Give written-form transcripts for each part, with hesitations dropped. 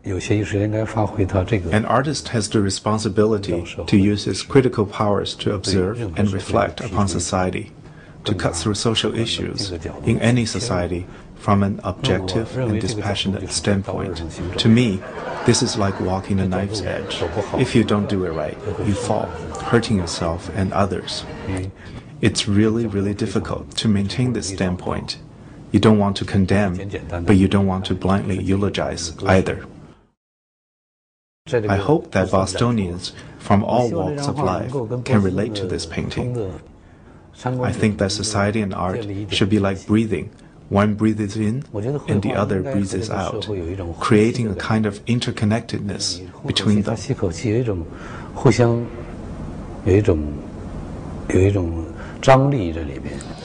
An artist has the responsibility to use his critical powers to observe and reflect upon society, to cut through social issues in any society from an objective and dispassionate standpoint. To me, this is like walking a knife's edge. If you don't do it right, you fall, hurting yourself and others. It's really, really difficult to maintain this standpoint. You don't want to condemn, but you don't want to blindly eulogize either. I hope that Bostonians from all walks of life can relate to this painting. I think that society and art should be like breathing. One breathes in and the other breathes out, creating a kind of interconnectedness between them.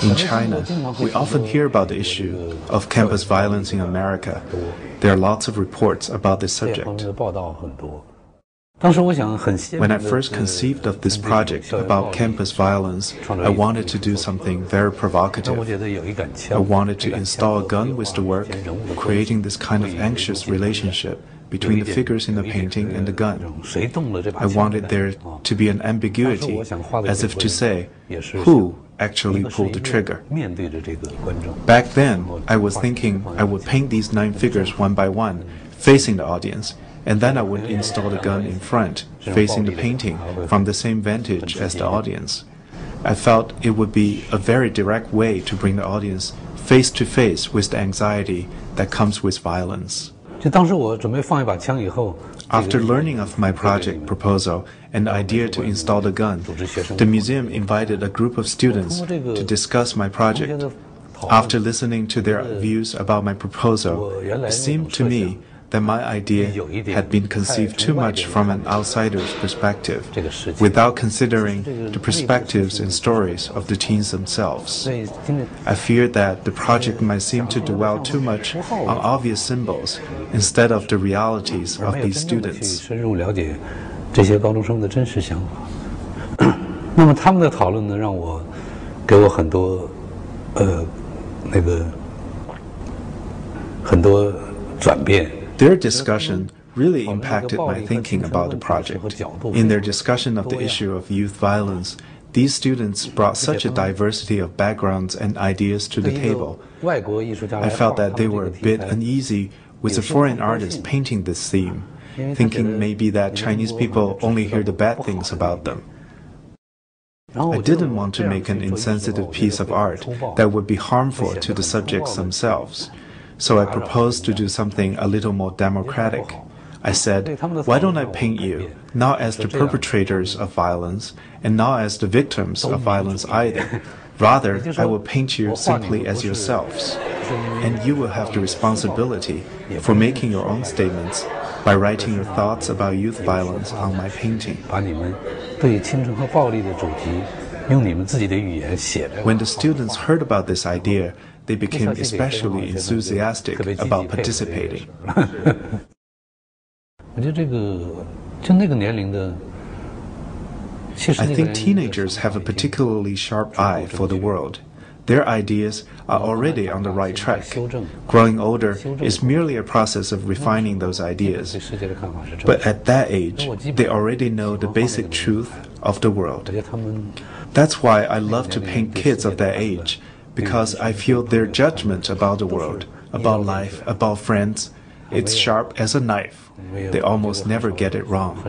In China, we often hear about the issue of campus violence in America. There are lots of reports about this subject. When I first conceived of this project about campus violence, I wanted to do something very provocative. I wanted to install a gun with the work, creating this kind of anxious relationship between the figures in the painting and the gun. I wanted there to be an ambiguity, as if to say, who actually pulled the trigger? Back then, I was thinking I would paint these 9 figures one by one, facing the audience, and then I would install the gun in front, facing the painting from the same vantage as the audience. I felt it would be a very direct way to bring the audience face to face with the anxiety that comes with violence. After learning of my project proposal and the idea to install the gun, the museum invited a group of students to discuss my project. After listening to their views about my proposal, it seemed to me that my idea had been conceived too much from an outsider's perspective, without considering the perspectives and stories of the teens themselves. I feared that the project might seem to dwell too much on obvious symbols instead of the realities of these students. Their discussion really impacted my thinking about the project. In their discussion of the issue of youth violence, these students brought such a diversity of backgrounds and ideas to the table. I felt that they were a bit uneasy with a foreign artist painting this theme, thinking maybe that Chinese people only hear the bad things about them. I didn't want to make an insensitive piece of art that would be harmful to the subjects themselves. So I proposed to do something a little more democratic. I said, why don't I paint you, not as the perpetrators of violence, and not as the victims of violence either. Rather, I will paint you simply as yourselves. And you will have the responsibility for making your own statements by writing your thoughts about youth violence on my painting. When the students heard about this idea, they became especially enthusiastic about participating. I think teenagers have a particularly sharp eye for the world. Their ideas are already on the right track. Growing older is merely a process of refining those ideas. But at that age, they already know the basic truth of the world. That's why I love to paint kids of that age, because I feel their judgment about the world, about life, about friends, it's sharp as a knife. They almost never get it wrong.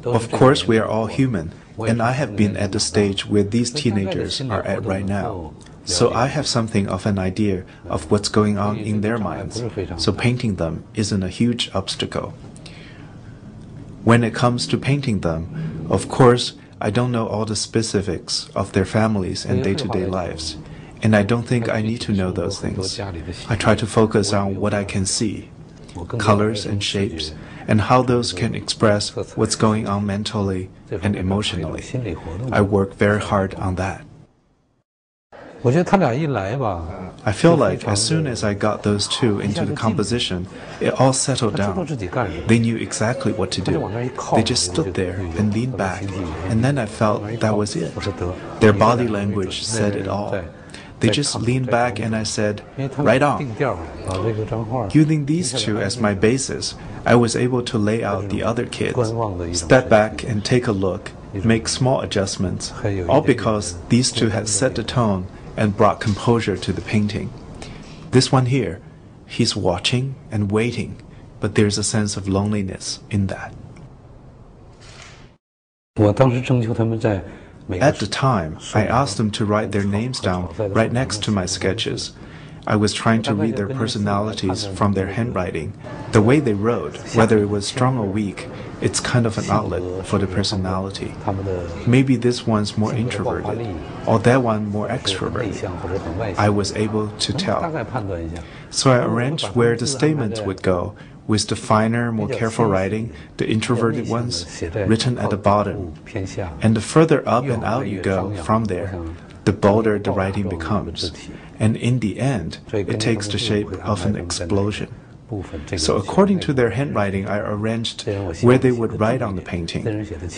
Of course, we are all human, and I have been at the stage where these teenagers are at right now. So I have something of an idea of what's going on in their minds, so painting them isn't a huge obstacle. When it comes to painting them, of course, I don't know all the specifics of their families and day-to-day lives, and I don't think I need to know those things. I try to focus on what I can see, colors and shapes, and how those can express what's going on mentally and emotionally. I work very hard on that. I feel like as soon as I got those two into the composition, it all settled down. They knew exactly what to do. They just stood there and leaned back, and then I felt that was it. Their body language said it all. They just leaned back and I said, right on. Using these two as my basis, I was able to lay out the other kids, step back and take a look, make small adjustments, all because these two had set the tone and brought composure to the painting. This one here, he's watching and waiting, but there's a sense of loneliness in that. At the time, I asked them to write their names down right next to my sketches. I was trying to read their personalities from their handwriting. The way they wrote, whether it was strong or weak, it's kind of an outlet for the personality. Maybe this one's more introverted, or that one more extroverted. I was able to tell. So I arranged where the statements would go, with the finer, more careful writing, the introverted ones, written at the bottom. And the further up and out you go from there, the bolder the writing becomes. And in the end, it takes the shape of an explosion. So according to their handwriting, I arranged where they would write on the painting.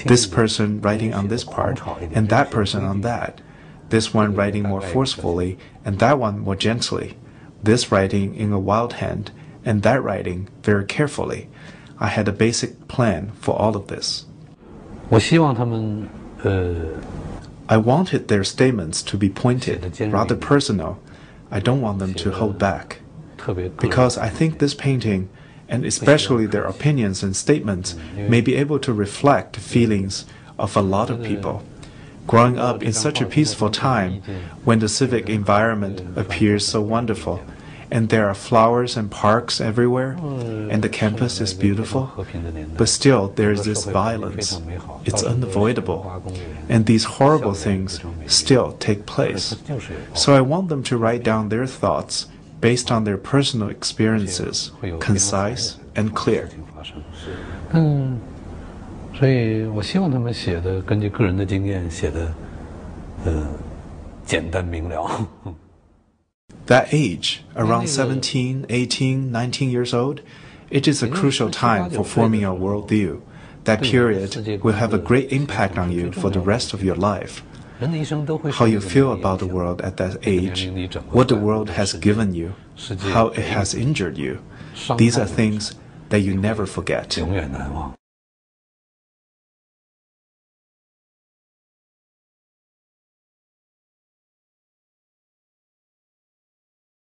This person writing on this part, and that person on that. This one writing more forcefully, and that one more gently. This writing in a wild hand, and that writing very carefully. I had a basic plan for all of this. I wanted their statements to be pointed, rather personal. I don't want them to hold back. Because I think this painting, and especially their opinions and statements, may be able to reflect the feelings of a lot of people. Growing up in such a peaceful time, when the civic environment appears so wonderful, and there are flowers and parks everywhere, and the campus is beautiful, but still there is this violence. It's unavoidable, and these horrible things still take place. So I want them to write down their thoughts based on their personal experiences, concise and clear. 所以我希望他们写的根据个人的经验写的简单明了。 That age, around 17, 18, 19 years old, it is a crucial time for forming a worldview. That period will have a great impact on you for the rest of your life. How you feel about the world at that age, what the world has given you, how it has injured you. These are things that you never forget.